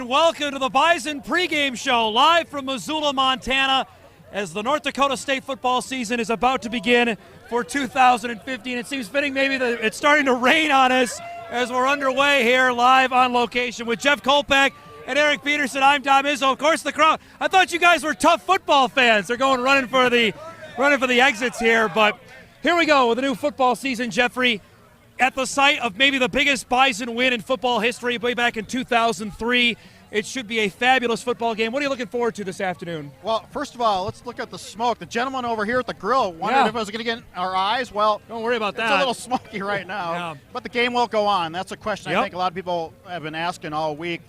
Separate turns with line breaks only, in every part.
welcome to the Bison pregame show live from Missoula, Montana, as the North Dakota State football season is about to begin for 2015. It seems fitting maybe that it's starting to rain on us as we're underway here live on location with Jeff Kolpak and Eric Peterson. I'm Dom Izzo. Of course, the crowd. I thought you guys were tough football fans. They're going running for the exits here, but here we go with the new football season, Jeffrey. At the site of maybe the biggest Bison win in football history way back in 2003. It should be a fabulous football game. What are you looking forward to this afternoon?
Well, first of all, let's look at the smoke. The gentleman over here at the grill wondered if it was going to get in our eyes. Well,
don't worry about that.
It's a little smoky right now, but the game will go on. That's a question I think a lot of people have been asking all week.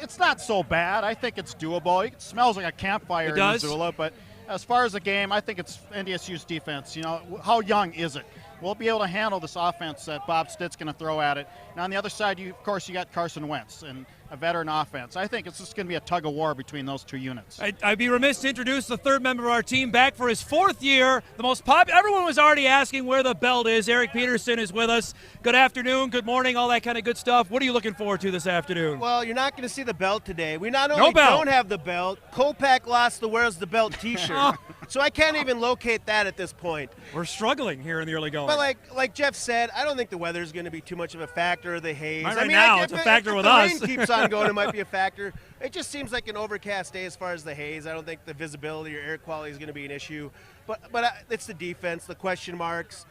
It's not so bad. I think it's doable. It smells like a campfire in Missoula, but as far as the game, I think it's NDSU's defense. You know, how young is it? We'll be able to handle this offense that Bob Stitt's going to throw at it. Now, on the other side, of course, you got Carson Wentz and a veteran offense. I think it's just going to be a tug of war between those two units.
I'd be remiss to introduce the third member of our team back for his fourth year. The most popular. Everyone was already asking where the belt is. Eric Peterson is with us. Good afternoon, good morning, all that kind of good stuff. What are you looking forward to this afternoon?
Well, you're not going to see the belt today. We not only don't have the belt, Kolpak lost the Where's the Belt t-shirt. So I can't even locate that at this point.
We're struggling here in the early going.
But like Jeff said, I don't think the weather is going to be too much of a factor, the haze.
Right now, it's a factor with us.
If the rain keeps on going, it might be a factor. It just seems like an overcast day as far as the haze. I don't think the visibility or air quality is going to be an issue. But it's the defense, the question marks.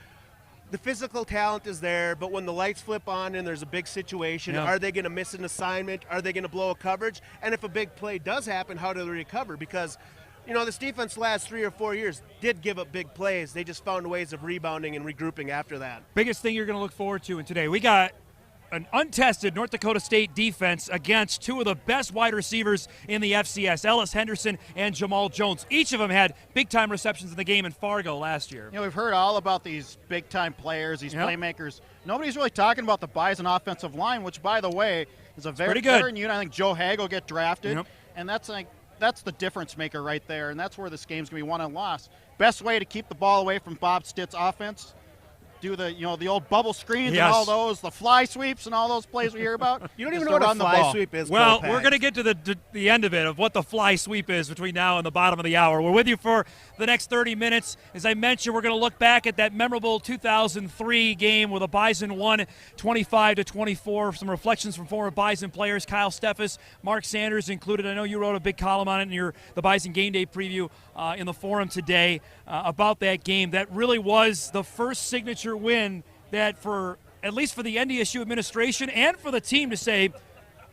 The physical talent is there, but when the lights flip on and there's a big situation, are they going to miss an assignment? Are they going to blow a coverage? And if a big play does happen, how do they recover? Because you know, this defense the last 3 or 4 years did give up big plays. They just found ways of rebounding and regrouping after that.
Biggest thing you're going to look forward to in today. We got an untested North Dakota State defense against two of the best wide receivers in the FCS, Ellis Henderson and Jamal Jones. Each of them had big-time receptions in the game in Fargo last year.
You know, we've heard all about these big-time players, these playmakers. Nobody's really talking about the Bison offensive line, which, by the way, is a very veteran unit. I think Joe Haig will get drafted, and that's the difference maker right there, and that's where this game's going to be won and lost. Best way to keep the ball away from Bob Stitt's offense, do the old bubble screens and all those, the fly sweeps and all those plays we hear about.
You don't even know what a fly sweep is.
Well, we're going to get to the end of it, of what the fly sweep is between now and the bottom of the hour. We're with you for the next 30 minutes. As I mentioned, we're going to look back at that memorable 2003 game where the Bison won 25-24. Some reflections from former Bison players, Kyle Steffes, Mark Sanders included. I know you wrote a big column on it in the Bison Game Day preview in the forum today about that game. That really was the first signature win that, for at least for the NDSU administration and for the team, to say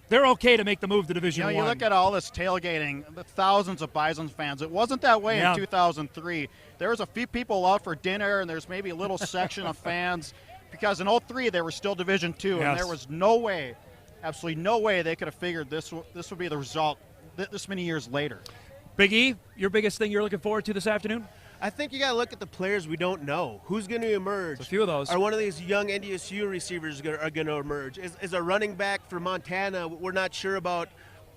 they're okay to make the move to Division I.
You look at all this tailgating, the thousands of Bison fans. It wasn't that way in 2003. There was a few people out for dinner, and there's maybe a little section of fans because in 2003 they were still Division II, and there was no way, absolutely no way, they could have figured this would be the result this many years later.
Big E, your biggest thing you're looking forward to this afternoon?
I think you got to look at the players we don't know. Who's going to emerge?
There's a few of those.
Are one of these young NDSU receivers are going to emerge? Is a running back for Montana? We're not sure about,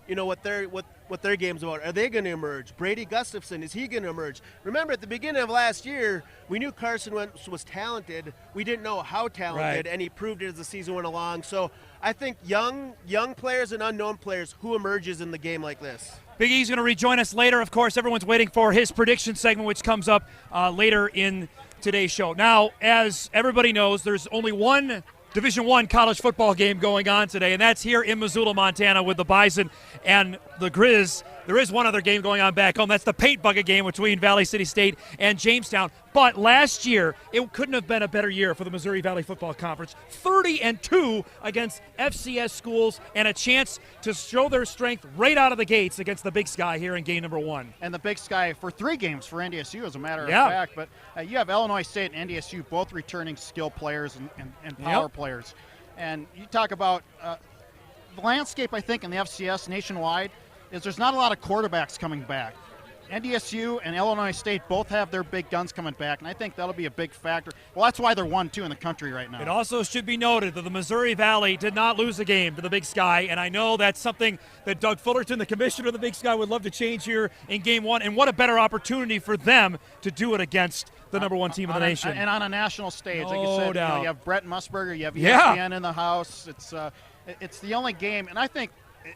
what their game's about. Are they going to emerge? Brady Gustafson, is he going to emerge? Remember, at the beginning of last year, we knew Carson Wentz was talented. We didn't know how talented, and he proved it as the season went along. So I think young players and unknown players, who emerges in the game like this?
Big E's going to rejoin us later. Of course, everyone's waiting for his prediction segment, which comes up later in today's show. Now, as everybody knows, there's only one Division I college football game going on today, and that's here in Missoula, Montana with the Bison and the Grizz. There is one other game going on back home. That's the paint bucket game between Valley City State and Jamestown. But last year, it couldn't have been a better year for the Missouri Valley Football Conference. 30-2 against FCS schools and a chance to show their strength right out of the gates against the Big Sky here in game number 1.
And the Big Sky for 3 games for NDSU, as a matter of fact. But you have Illinois State and NDSU both returning skill players and power players. And you talk about the landscape, I think, in the FCS nationwide is there's not a lot of quarterbacks coming back. NDSU and Illinois State both have their big guns coming back, and I think that'll be a big factor. Well, that's why they're 1-2 in the country right now.
It also should be noted that the Missouri Valley did not lose a game to the Big Sky, and I know that's something that Doug Fullerton, the commissioner of the Big Sky, would love to change here in game 1, and what a better opportunity for them to do it against the number 1 team in the nation.
And on a national stage, like you said, you have Brett Musburger, you have ESPN in the house. It's the only game, and I think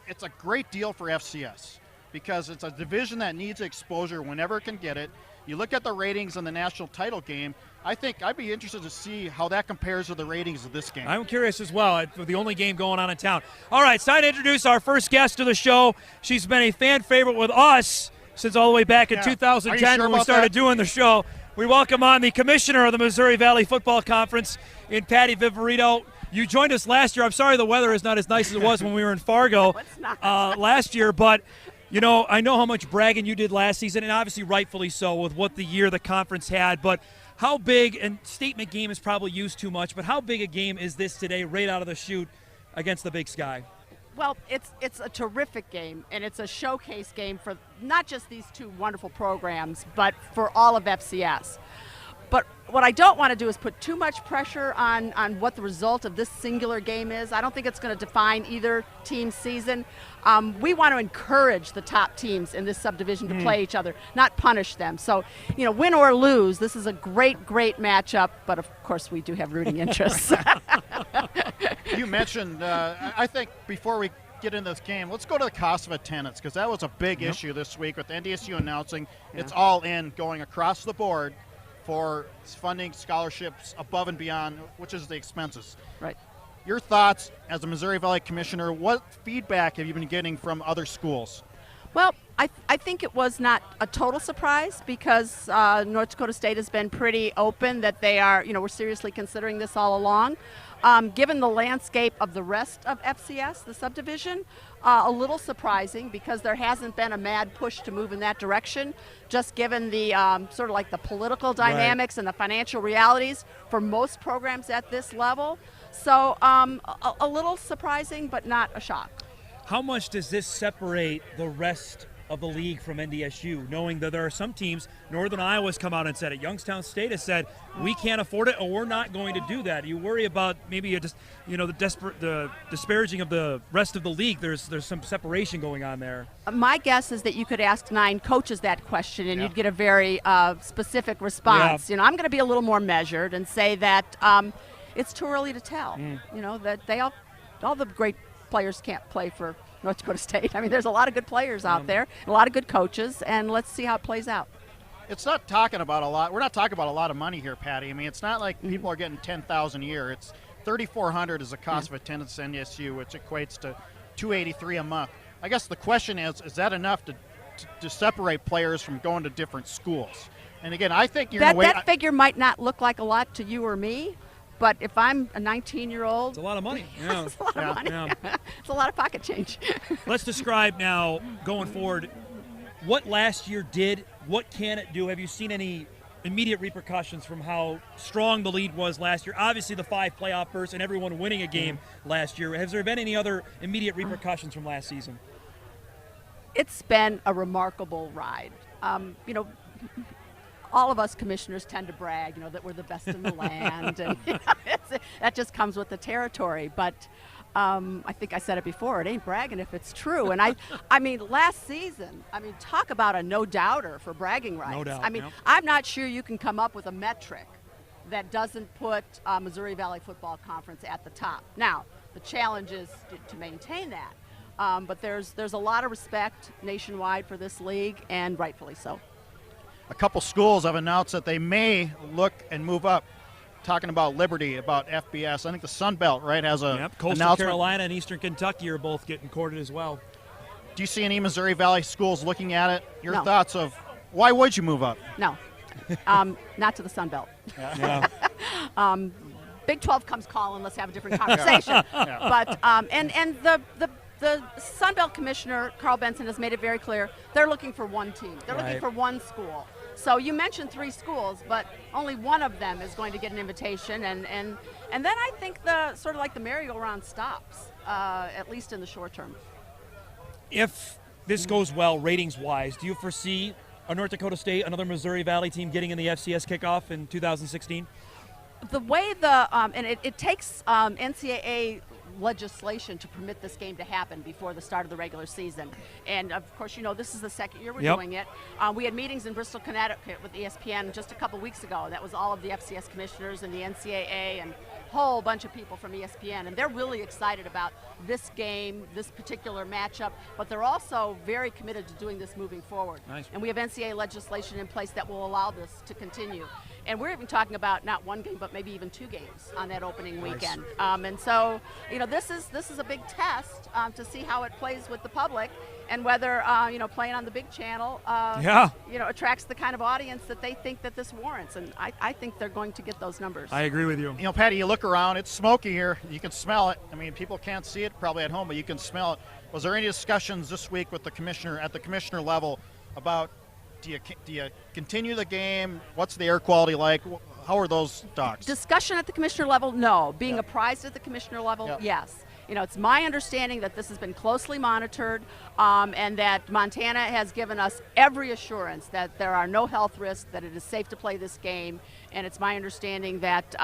it's a great deal for FCS because it's a division that needs exposure whenever it can get it. You look at the ratings in the national title game, I think I'd be interested to see how that compares to the ratings of this game.
I'm curious as well. For the only game going on in town. All right, it's time to introduce our first guest of the show. She's been a fan favorite with us since all the way back in 2010 when we started doing the show. We welcome on the commissioner of the Missouri Valley Football Conference in Patty Viverito. You joined us last year. I'm sorry the weather is not as nice as it was when we were in Fargo last year, but you know, I know how much bragging you did last season, and obviously rightfully so with what the year the conference had, but how big, and statement game is probably used too much, but how big a game is this today right out of the chute against the Big Sky?
Well, it's a terrific game, and it's a showcase game for not just these two wonderful programs, but for all of FCS. But what I don't want to do is put too much pressure on what the result of this singular game is. I don't think it's going to define either team's season. We want to encourage the top teams in this subdivision to play each other, not punish them. So, you know, win or lose, this is a great, great matchup. But, of course, we do have rooting interests.
You mentioned, I think before we get into this game, let's go to the cost of attendance because that was a big issue this week with NDSU announcing it's all in going across the board for funding scholarships above and beyond, which is the expenses.
Right.
Your thoughts as a Missouri Valley commissioner, what feedback have you been getting from other schools?
Well, I think it was not a total surprise because North Dakota State has been pretty open that they are, you know, we're seriously considering this all along. Given the landscape of the rest of FCS, the subdivision, a little surprising because there hasn't been a mad push to move in that direction, just given the sort of like the political dynamics and the financial realities for most programs at this level. So a little surprising, but not a shock.
How much does this separate the rest of the league from NDSU, knowing that there are some teams, Northern Iowa's come out and said it, Youngstown State has said, we can't afford it or we're not going to do that. You worry about maybe just, you know, the disparaging of the rest of the league. There's some separation going on there.
My guess is that you could ask 9 coaches that question and you'd get a very specific response.
Yeah.
You know, I'm going to be a little more measured and say that it's too early to tell. You know, that all the great players can't play for North Dakota State. I mean, there's a lot of good players out there, a lot of good coaches, and let's see how it plays out.
It's not talking about a lot. We're not talking about a lot of money here, Patty. I mean, it's not like people are getting $10,000 a year. It's $3,400 is the cost of attendance at NDSU, which equates to $283 a month. I guess the question is that enough to separate players from going to different schools? And again, I think you're
that figure might not look like a lot to you or me. But if I'm a 19-year-old...
It's a lot of money. Yeah.
It's a lot of money. Yeah. It's a lot of pocket change.
Let's describe now, going forward, what last year did, what can it do? Have you seen any immediate repercussions from how strong the lead was last year? Obviously the 5 playoff berths and everyone winning a game last year. Has there been any other immediate repercussions from last season?
It's been a remarkable ride. You know, all of us commissioners tend to brag, you know, that we're the best in the land, and you know, that just comes with the territory. But I think I said it before, it ain't bragging if it's true. And I mean, last season, I mean, talk about a no-doubter for bragging rights.
No doubt.
I mean, I'm not sure you can come up with a metric that doesn't put Missouri Valley Football Conference at the top. Now, the challenge is to maintain that. But there's a lot of respect nationwide for this league, and rightfully so.
A couple schools have announced that they may look and move up. Talking about Liberty, about FBS. I think the Sun Belt, right, has a
Coastal
announcement.
Carolina and Eastern Kentucky are both getting courted as well.
Do you see any Missouri Valley schools looking at it? Your
No.
thoughts of why would you move up?
No, not to the Sun Belt.
Yeah.
Big 12 comes calling. Let's have a different conversation. But and the Sun Belt Commissioner Carl Benson has made it very clear they're looking for one team. They're looking for one school. So you mentioned 3 schools, but only one of them is going to get an invitation, and then I think the sort of like the merry-go-round stops, at least in the short term.
If this goes well ratings-wise, do you foresee a North Dakota State, another Missouri Valley team getting in the FCS kickoff in 2016?
The way and it takes NCAA legislation to permit this game to happen before the start of the regular season. And of course, you know, this is the second year we're doing it. We had meetings in Bristol, Connecticut with ESPN just a couple weeks ago. That was all of the FCS commissioners and the NCAA and whole bunch of people from ESPN, and they're really excited about this game, this particular matchup, but they're also very committed to doing this moving forward.
Nice.
And we have NCAA legislation in place that will allow this to continue. And we're even talking about not one game, but maybe even 2 games on that opening weekend. And so, this is a big test to see how it plays with the public, and whether playing on the big channel attracts the kind of audience that they think that this warrants. And I think they're going to get those numbers.
I agree with you.
Patty, you look around, it's smoky here. You can smell it. I mean, people can't see it probably at home, but you can smell it. Was there any discussions this week with the commissioner at the commissioner level about do you continue the game? What's the air quality like? How are those talks?
Discussion at the commissioner level, no. Being apprised at the commissioner level, yes. It's my understanding that this has been closely monitored, and that Montana has given us every assurance that there are no health risks, that it is safe to play this game, and it's my understanding that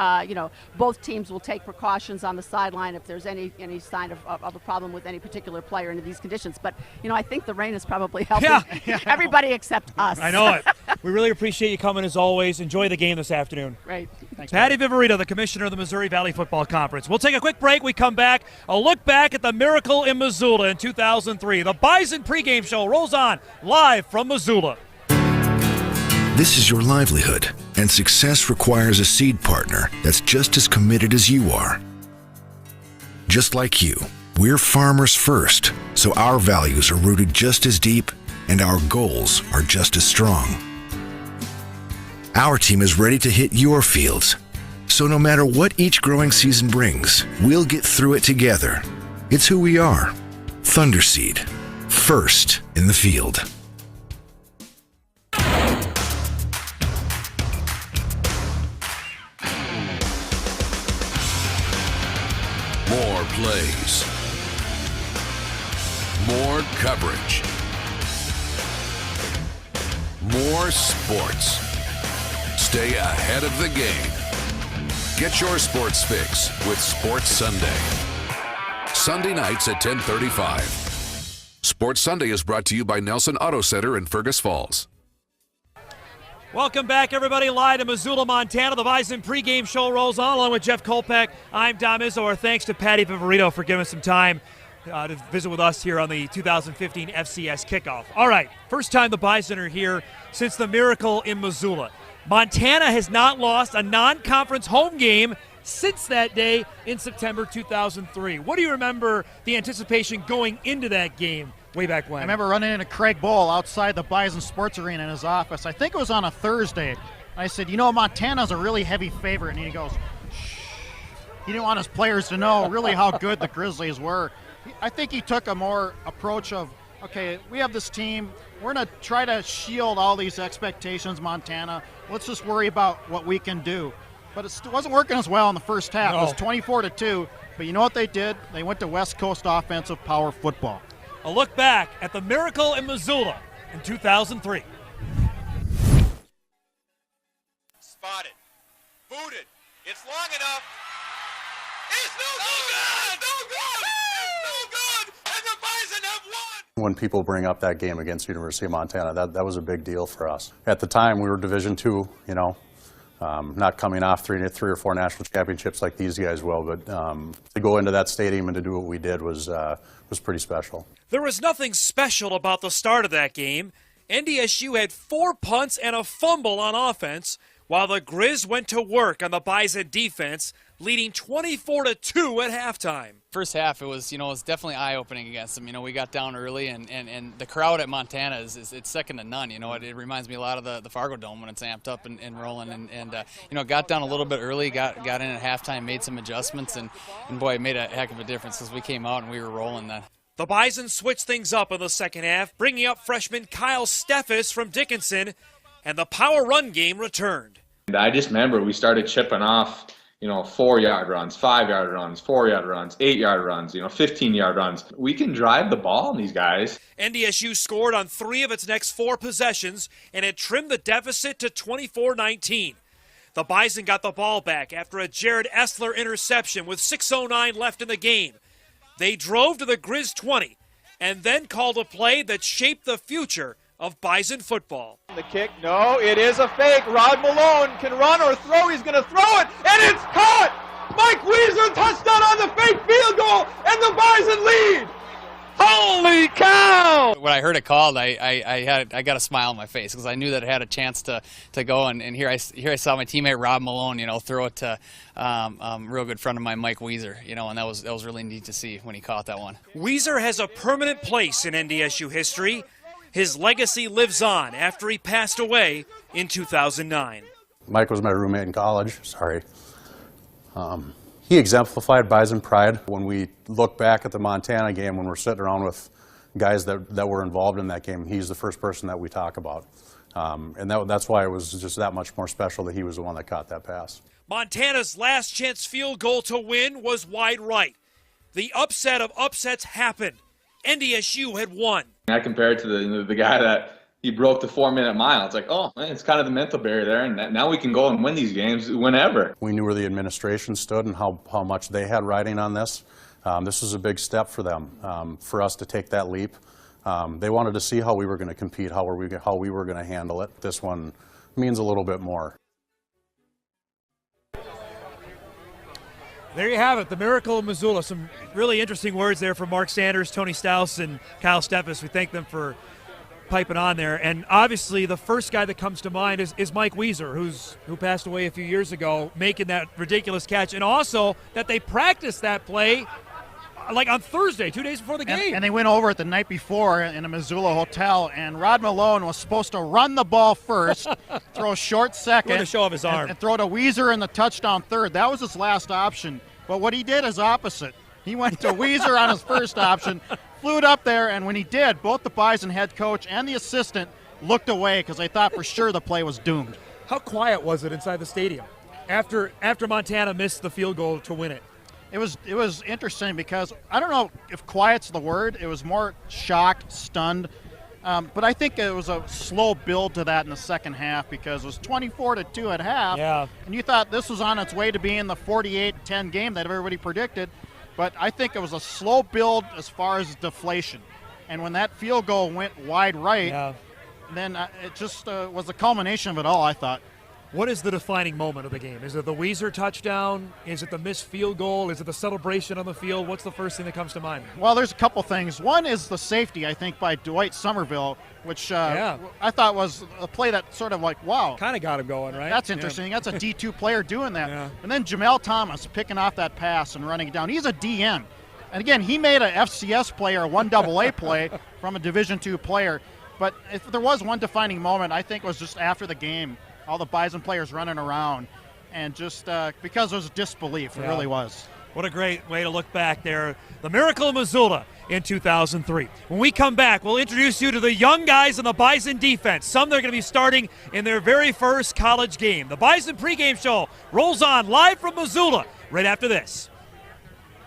both teams will take precautions on the sideline if there's any sign of a problem with any particular player in these conditions. But I think the rain is probably helping everybody except us.
I know it. We really appreciate you coming as always. Enjoy the game this afternoon.
Great.
Thanks,
Patty Viverito, the commissioner of the Missouri Valley Football Conference. We'll take a quick break. We come back. A look back at the miracle in Missoula in 2003. The Bison pregame show rolls on live from Missoula.
This is your livelihood, and success requires a seed partner that's just as committed as you are. Just like you, we're farmers first, so our values are rooted just as deep and our goals are just as strong. Our team is ready to hit your fields, so no matter what each growing season brings, we'll get through it together. It's who we are. Thunderseed, first in the field.
More plays. More coverage. More sports. Stay ahead of the game. Get your sports fix with Sports Sunday. Sunday nights at 10:35. Sports Sunday is brought to you by Nelson Auto Center in Fergus Falls.
Welcome back, everybody, live in Missoula, Montana. The Bison pregame show rolls on, along with Jeff Kolpeck. I'm Dom Izzo. Our thanks to Patty Viverito for giving us some time to visit with us here on the 2015 FCS kickoff. All right, first time the Bison are here since the miracle in Missoula. Montana has not lost a non-conference home game since that day in September 2003. What do you remember the anticipation going into that game way back when?
I remember running into Craig Bowl outside the Bison Sports Arena in his office. I think it was on a Thursday. I said, Montana's a really heavy favorite. And he goes, shh. He didn't want his players to know really how good the Grizzlies were. I think he took a more approach of, okay, we have this team. We're going to try to shield all these expectations, Montana. Let's just worry about what we can do. But it wasn't working as well in the first half. No. It was 24-2. But you know what they did? They went to West Coast offensive power football.
A look back at the miracle in Missoula in 2003.
Spotted. Booted. It's long enough. It's no good! No good! It's no good! And the Bison have won!
When people bring up that game against University of Montana, that was a big deal for us. At the time, we were Division II, not coming off three or four national championships like these guys will, but to go into that stadium and to do what we did was pretty special.
There was nothing special about the start of that game. NDSU had 4 punts and a fumble on offense, while the Grizz went to work on the Bison defense, leading 24-2 at halftime.
First half, it was definitely eye-opening against them. We got down early, and the crowd at Montana it's second to none. It reminds me a lot of the Fargo Dome when it's amped up and rolling. And got down a little bit early, got in at halftime, made some adjustments, and boy, it made a heck of a difference because we came out and we were rolling then.
The Bison switched things up in the second half, bringing up freshman Kyle Steffes from Dickinson, and the power run game returned.
I just remember we started chipping off 4-yard runs, 5-yard runs, 4-yard runs, 8-yard runs, 15-yard runs. We can drive the ball on these guys.
NDSU scored on 3 of its next 4 possessions and had trimmed the deficit to 24-19. The Bison got the ball back after a Jared Essler interception with 6:09 left in the game. They drove to the Grizz 20 and then called a play that shaped the future of Bison football.
The kick, no, it is a fake. Rod Malone can run or throw. He's going to throw it, and it's caught! Mike Weezer, touchdown on the fake field goal, and the Bison lead. Holy cow!
When I heard it called, I got a smile on my face because I knew that it had a chance to go. And here I saw my teammate Rob Malone, throw it to real good friend of mine, Mike Weezer, and that was really neat to see when he caught that one.
Weezer has a permanent place in NDSU history. His legacy lives on after he passed away in 2009.
Mike was my roommate in college. Sorry. He exemplified Bison pride. When we look back at the Montana game, when we're sitting around with guys that were involved in that game, he's the first person that we talk about. And that's why it was just that much more special that he was the one that caught that pass. Montana's last chance field goal to win was wide right. The upset of upsets happened. NDSU had won.
I compare it to the guy that he broke the 4-minute mile. It's like, oh, man, it's kind of the mental barrier there, and now we can go and win these games whenever. We knew where the administration stood and how much they had riding on this. This was a big step for them, for us to take that leap. They wanted to see how we were going to compete, how we were going to handle it. This one means a little bit more.
There you have it, the miracle of Missoula. Some really interesting words there from Mark Sanders, Tony Stouse, and Kyle Steppes. We thank them for piping on there. And obviously the first guy that comes to mind is Mike Weezer, who passed away a few years ago, making that ridiculous catch. And also that they practiced that play like on Thursday, 2 days before the game.
And they went over it the night before in a Missoula hotel, and Rod Malone was supposed to run the ball first, throw short second,
to show off his arm,
and throw to Weezer in the touchdown third. That was his last option. But what he did is opposite. He went to Weezer on his first option, flew it up there, and when he did, both the Bison head coach and the assistant looked away because they thought for sure the play was doomed.
How quiet was it inside the stadium after Montana missed the field goal to win it?
It was interesting because I don't know if quiet's the word. It was more shocked, stunned. But I think it was a slow build to that in the second half because it was 24-2 at half.
Yeah.
And you thought this was on its way to being the 48-10 game that everybody predicted. But I think it was a slow build as far as deflation. And when that field goal went wide right, then it just was the culmination of it all, I thought.
What is the defining moment of the game? Is it the Weezer touchdown? Is it the missed field goal? Is it the celebration on the field? What's the first thing that comes to mind?
Well, there's a couple things. One is the safety, I think, by Dwight Somerville, which I thought was a play that sort of like, wow.
Kind of got him going, right?
That's interesting. That's a D2 player doing that.
Yeah.
And then Jamel Thomas picking off that pass and running it down. He's a DN. And again, he made a FCS player, a 1AA play from a Division II player. But if there was one defining moment, I think it was just after the game. All the Bison players running around, and just because there was disbelief, it really was.
What a great way to look back there. The miracle of Missoula in 2003. When we come back, we'll introduce you to the young guys in the Bison defense. Some they're going to be starting in their very first college game. The Bison pregame show rolls on live from Missoula right after this.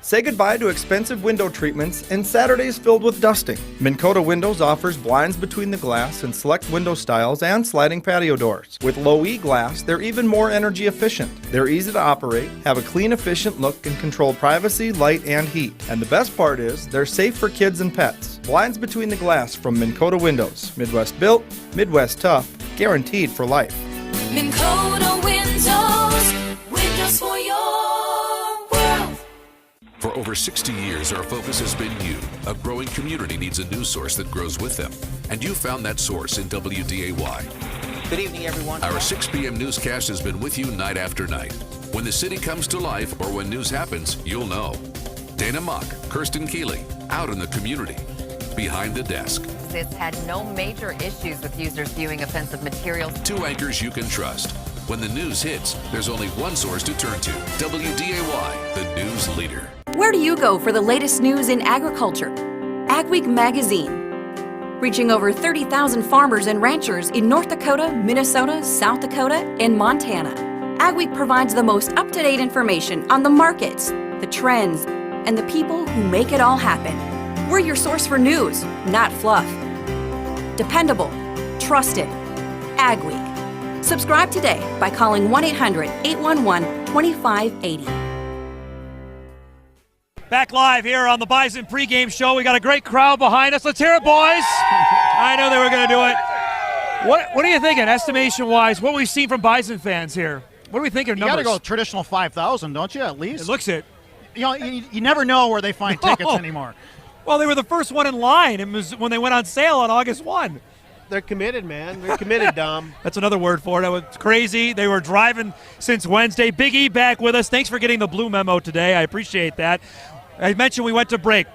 Say goodbye to expensive window treatments and Saturdays filled with dusting. Minn Kota Windows offers blinds between the glass and select window styles and sliding patio doors. With low E glass, they're even more energy efficient. They're easy to operate, have a clean, efficient look, and control privacy, light, and heat. And the best part is, they're safe for kids and pets. Blinds between the glass from Minn Kota Windows. Midwest built, Midwest tough, guaranteed for life.
Minn Kota Windows, windows for your world.
For over 60 years, our focus has been you. A growing community needs a news source that grows with them. And you found that source in WDAY.
Good evening, everyone.
Our 6 p.m. newscast has been with you night after night. When the city comes to life or when news happens, you'll know. Dana Mock, Kirsten Keeley, out in the community, behind the desk.
It's had no major issues with users viewing offensive materials.
2 anchors you can trust. When the news hits, there's only one source to turn to. WDAY, the news leader.
Where do you go for the latest news in agriculture? Ag Week magazine. Reaching over 30,000 farmers and ranchers in North Dakota, Minnesota, South Dakota, and Montana. Ag Week provides the most up-to-date information on the markets, the trends, and the people who make it all happen. We're your source for news, not fluff. Dependable, trusted. Ag Week. Subscribe today by calling 1-800-811-2580.
Back live here on the Bison pregame show. We got a great crowd behind us. Let's hear it, boys. I know they were going to do it. What are you thinking, estimation-wise, what we've seen from Bison fans here? What do we think of
You
numbers?
got to go traditional 5,000, don't you, at least?
It looks it.
You know, you never know where they find tickets anymore.
Well, they were the first one in line when they went on sale on August 1.
They're committed, man. They're committed, Dom.
That's another word for it. It was crazy. They were driving since Wednesday. Big E back with us. Thanks for getting the blue memo today. I appreciate that. I mentioned we went to break.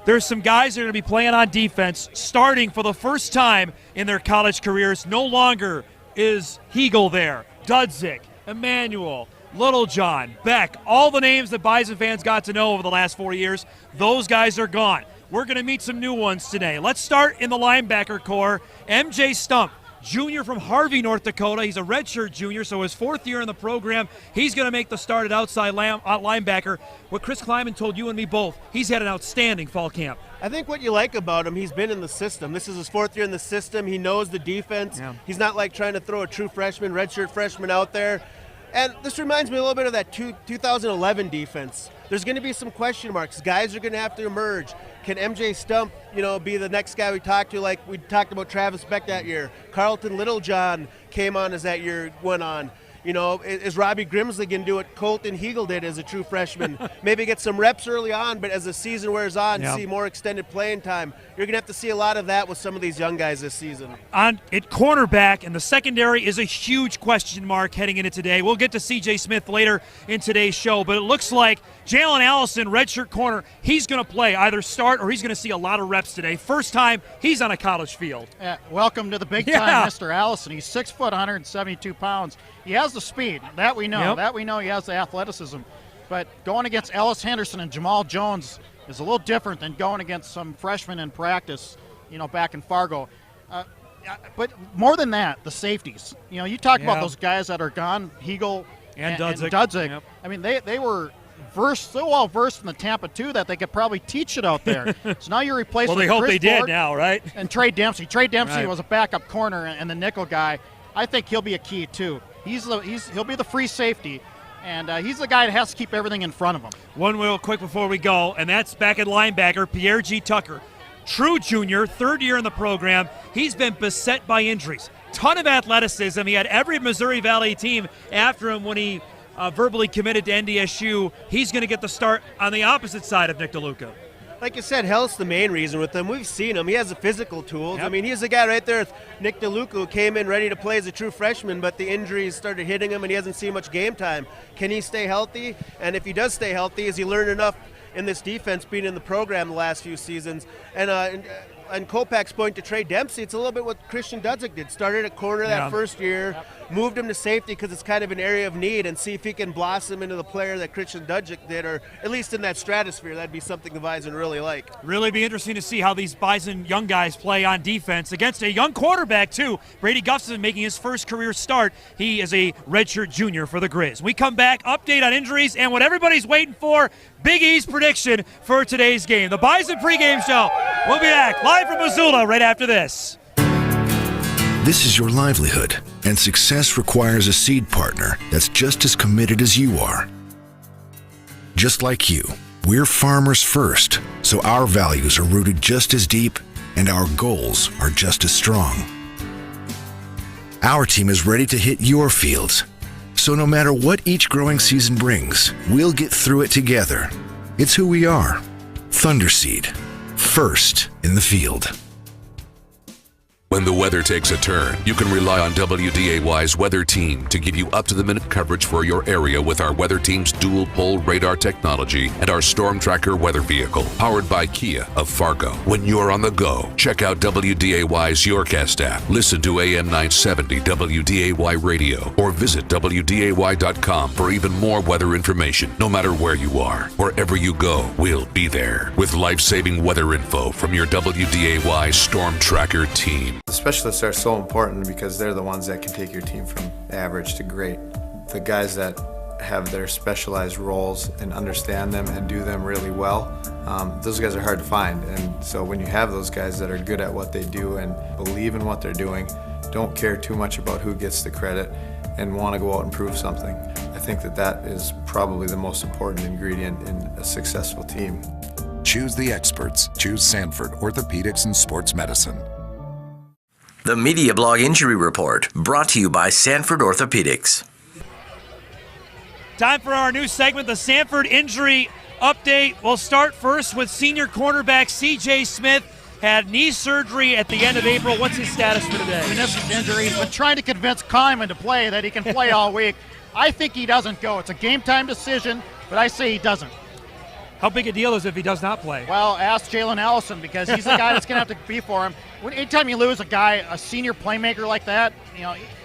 There's some guys that are going to be playing on defense, starting for the first time in their college careers. No longer is Hegel there. Dudzik, Emmanuel, Littlejohn, Beck, all the names that Bison fans got to know over the last 4 years, those guys are gone. We're going to meet some new ones today. Let's start in the linebacker core. MJ Stump, junior from Harvey, North Dakota. He's a redshirt junior, so his 4th year in the program. He's going to make the start at outside linebacker. What Chris Kleiman told you and me both, he's had an outstanding fall camp.
I think what you like about him, he's been in the system. This is his 4th year in the system. He knows the defense.
Yeah.
He's not like trying to throw a true freshman, redshirt freshman out there. And this reminds me a little bit of that 2011 defense. There's going to be some question marks. Guys are going to have to emerge. Can MJ Stump, be the next guy we talk to, like we talked about Travis Beck that year? Carlton Littlejohn came on as that year went on. Is Robbie Grimsley going to do what Colton Hegel did as a true freshman? Maybe get some reps early on, but as the season wears on, see more extended playing time. You're going to have to see a lot of that with some of these young guys this season.
At cornerback, and the secondary is a huge question mark heading into today. We'll get to C.J. Smith later in today's show, but it looks like Jalen Allison, redshirt corner, he's going to play, either start or he's going to see a lot of reps today. First time he's on a college field.
Welcome to the big time, Mr. Allison. He's 6 foot, 172 pounds. He has the speed. That we know.
Yep.
That we know he has the athleticism. But going against Ellis Henderson and Jamal Jones is a little different than going against some freshmen in practice, back in Fargo. But more than that, the safeties. You talk about those guys that are gone, Hegel
and Dudzik.
Yep. I mean, they were so well versed in the Tampa 2 that they could probably teach it out there. So now you're replacing
well, they hope
Chris
they did
Ford
now, right?
And Trey Dempsey. Trey Dempsey
Right.
was a backup corner and the nickel guy. I think he'll be a key too. He'll be the free safety, and he's the guy that has to keep everything in front of him.
One real quick before we go, and that's back at linebacker, Pierre G. Tucker. True junior, 3rd year in the program. He's been beset by injuries. Ton of athleticism. He had every Missouri Valley team after him when he verbally committed to NDSU. He's going to get the start on the opposite side of Nick DeLuca.
Like you said, health's the main reason with him. We've seen him. He has the physical tools.
Yep.
I mean, he's the guy right there with Nick DeLuca who came in ready to play as a true freshman, but the injuries started hitting him and he hasn't seen much game time. Can he stay healthy? And if he does stay healthy, has he learned enough in this defense being in the program the last few seasons? And Kopach's point to Trey Dempsey, it's a little bit what Christian Dudzik did. Started at corner that first year, moved him to safety because it's kind of an area of need, and see if he can blossom into the player that Christian Dudzik did, or at least in that stratosphere. That'd be something the Bison really like.
Really be interesting to see how these Bison young guys play on defense against a young quarterback, too. Brady Gustafson making his first career start. He is a redshirt junior for the Grizz. We come back, update on injuries, and what everybody's waiting for, Big E's prediction for today's game. The Bison pregame show. We'll be back live from Missoula right after this.
This is your livelihood, and success requires a seed partner that's just as committed as you are. Just like you, we're farmers first, so our values are rooted just as deep and our goals are just as strong. Our team is ready to hit your fields, so no matter what each growing season brings, we'll get through it together. It's who we are. Thunderseed, first in the field.
When the weather takes a turn, you can rely on WDAY's weather team to give you up-to-the-minute coverage for your area with our weather team's dual-pole radar technology and our Storm Tracker weather vehicle, powered by Kia of Fargo. When you're on the go, check out WDAY's Yourcast app, listen to AM 970 WDAY radio, or visit WDAY.com for even more weather information. No matter where you are, wherever you go, we'll be there with life-saving weather info from your WDAY Storm Tracker team.
The specialists are so important because they're the ones that can take your team from average to great. The guys that have their specialized roles and understand them and do them really well, those guys are hard to find. And so when you have those guys that are good at what they do and believe in what they're doing, don't care too much about who gets the credit, and want to go out and prove something, I think that is probably the most important ingredient in a successful team.
Choose the experts. Choose Sanford Orthopedics and Sports Medicine.
The Media Blog Injury Report, brought to you by Sanford Orthopedics.
Time for our new segment, the Sanford injury update. We'll start first with senior cornerback C.J. Smith. Had knee surgery at the end of April. What's his status for today?
Meniscus injury. He's been trying to convince Kleiman to play, that he can play all week. I think he doesn't go. It's a game-time decision, but I say he doesn't.
How big a deal is it if he does not play?
Well, ask Jalen Ellison, because he's the guy that's going to have to be for him. Anytime you lose a guy, a senior playmaker like that,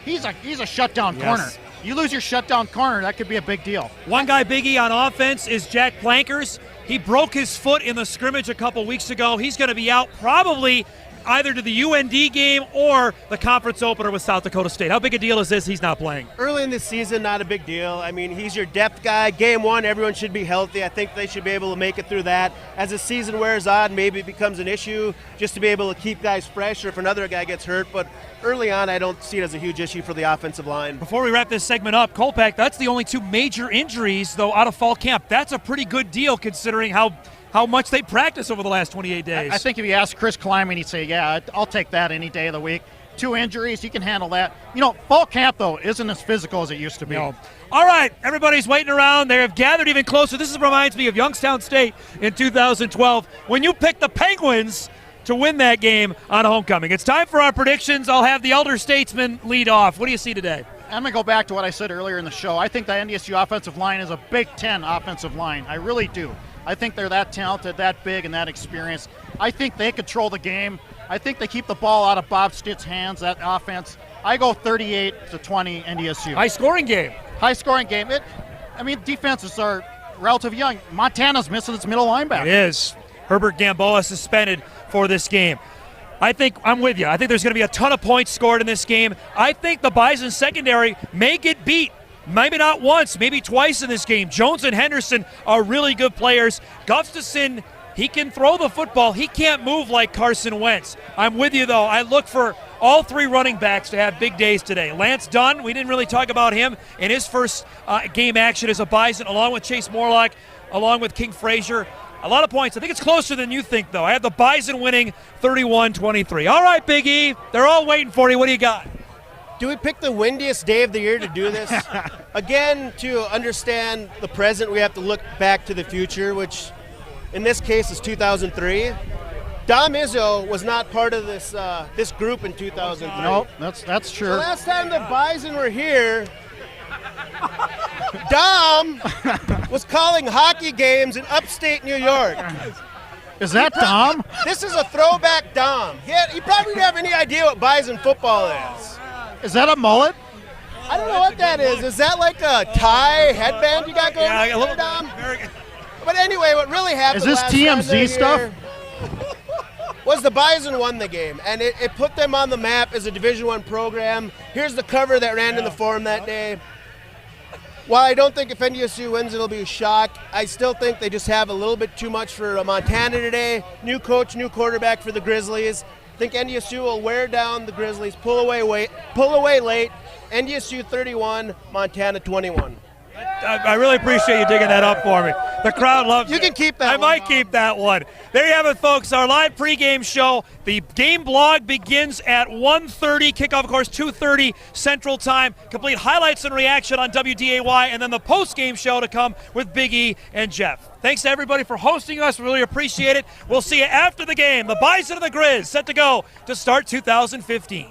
he's a shutdown corner. You lose your shutdown corner, that could be a big deal.
One guy, Biggie, on offense is Jack Plankers. He broke his foot in the scrimmage a couple weeks ago. He's going to be out probably either to the UND game or the conference opener with South Dakota State. How big a deal is this? He's not playing.
Early in the season, not a big deal. I mean, he's your depth guy. Game one, everyone should be healthy. I think they should be able to make it through that. As the season wears on, maybe it becomes an issue just to be able to keep guys fresh, or if another guy gets hurt. But early on, I don't see it as a huge issue for the offensive line.
Before we wrap this segment up, Kolpak, that's the only two major injuries, though, out of fall camp. That's a pretty good deal considering how much they practice over the last 28 days.
I think if you ask Chris Kleiman, he'd say, yeah, I'll take that any day of the week. 2 injuries, he can handle that. Fall camp, though, isn't as physical as it used to be.
No. All right, everybody's waiting around. They have gathered even closer. This reminds me of Youngstown State in 2012 when you picked the Penguins to win that game on homecoming. It's time for our predictions. I'll have the elder statesman lead off. What do you see today?
I'm going to go back to what I said earlier in the show. I think the NDSU offensive line is a Big Ten offensive line. I really do. I think they're that talented, that big, and that experienced. I think they control the game. I think they keep the ball out of Bob Stitt's hands, that offense. I go 38-20 NDSU.
High-scoring game.
High-scoring game. Defenses are relatively young. Montana's missing its middle linebacker.
It is. Herbert Gamboa suspended for this game. I'm with you. I think there's going to be a ton of points scored in this game. I think the Bison secondary may get beat. Maybe not once, maybe twice in this game. Jones and Henderson are really good players. Gustafson, he can throw the football. He can't move like Carson Wentz. I'm with you, though. I look for all 3 running backs to have big days today. Lance Dunn, we didn't really talk about him in his first game action as a Bison, along with Chase Morlock, along with King Frazier. A lot of points. I think it's closer than you think, though. I have the Bison winning 31-23. All right, Big E, they're all waiting for you. What do you got?
Do we pick the windiest day of the year to do this? Again, to understand the present, we have to look back to the future, which in this case is 2003. Dom Izzo was not part of this this group in 2003.
Nope, that's true.
The last time the Bison were here, Dom was calling hockey games in upstate New York.
Is that Dom?
This is a throwback Dom. He probably didn't have any idea what Bison football is.
Is that a mullet?
I don't know what that is. Is that like a tie headband you got going on?
Yeah, a little
Dom? But anyway, what really happened
is this TMZ stuff?
Was the Bison won the game, and it put them on the map as a Division I program. Here's the cover that ran in the Forum that day. While I don't think if NDSU wins it'll be a shock, I still think they just have a little bit too much for Montana today. New coach, new quarterback for the Grizzlies. I think NDSU will wear down the Grizzlies, pull away late. NDSU 31, Montana 21.
I really appreciate you digging that up for me. The crowd loves it.
You can keep that
I
one.
might keep that one. There you have it, folks. Our live pregame show. The game blog begins at 1:30. Kickoff, of course, 2:30 Central Time. Complete highlights and reaction on WDAY, and then the postgame show to come with Big E and Jeff. Thanks to everybody for hosting us. We really appreciate it. We'll see you after the game. The Bison and the Grizz set to go to start 2015.